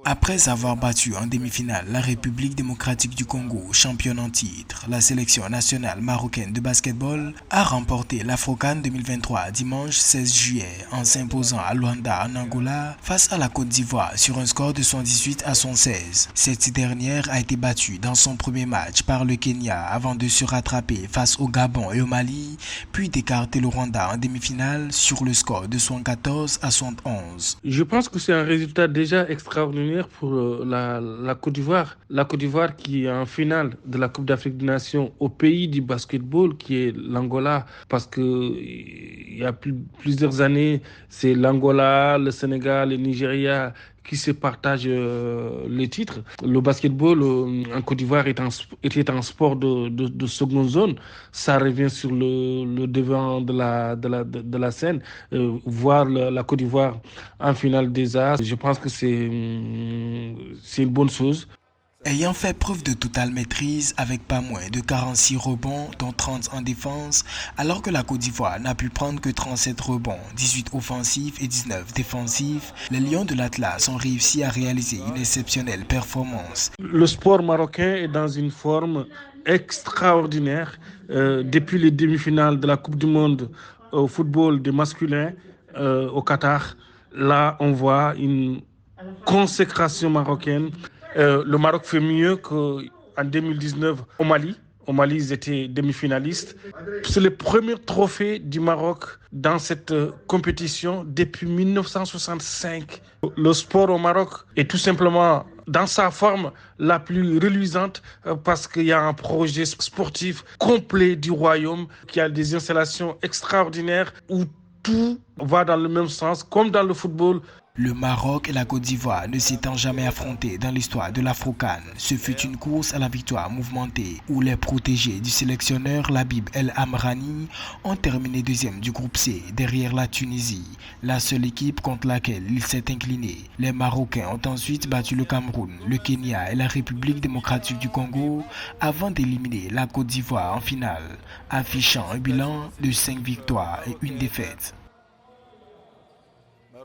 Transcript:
Après avoir battu en demi-finale la République démocratique du Congo, championne en titre, la sélection nationale marocaine de basketball a remporté l'Afro-CAN 2023 dimanche 16 juillet en s'imposant à Luanda en Angola face à la Côte d'Ivoire sur un score de 118 à 116. Cette dernière a été battue dans son premier match par le Kenya avant de se rattraper face au Gabon et au Mali, puis d'écarter le Rwanda en demi-finale sur le score de 114 à 111. Je pense que c'est un résultat déjà extraordinaire pour la Côte d'Ivoire. La Côte d'Ivoire qui est en finale de la Coupe d'Afrique des Nations au pays du basketball qui est l'Angola. Parce que il y a plusieurs années, c'est l'Angola, le Sénégal, le Nigeria qui se partagent les titres. Le basketball en Côte d'Ivoire était un sport de seconde zone. Ça revient sur le devant de la scène. Voir la Côte d'Ivoire en finale des As, je pense que c'est une bonne chose. Ayant fait preuve de totale maîtrise avec pas moins de 46 rebonds, dont 30 en défense, alors que la Côte d'Ivoire n'a pu prendre que 37 rebonds, 18 offensifs et 19 défensifs, les Lions de l'Atlas ont réussi à réaliser une exceptionnelle performance. Le sport marocain est dans une forme extraordinaire. Depuis les demi-finales de la Coupe du Monde au football des masculins au Qatar, là on voit une consécration marocaine. Le Maroc fait mieux qu'en 2019 au Mali. Au Mali, ils étaient demi-finalistes. C'est le premier trophée du Maroc dans cette compétition depuis 1965. Le sport au Maroc est tout simplement dans sa forme la plus reluisante parce qu'il y a un projet sportif complet du royaume, qui a des installations extraordinaires où tout va dans le même sens, comme dans le football. Le Maroc et la Côte d'Ivoire ne s'étant jamais affrontés dans l'histoire de l'Afro-CAN, ce fut une course à la victoire mouvementée où les protégés du sélectionneur Labib El Amrani ont terminé deuxième du groupe C derrière la Tunisie, la seule équipe contre laquelle il s'est incliné. Les Marocains ont ensuite battu le Cameroun, le Kenya et la République démocratique du Congo avant d'éliminer la Côte d'Ivoire en finale, affichant un bilan de 5 victoires et 1 défaite.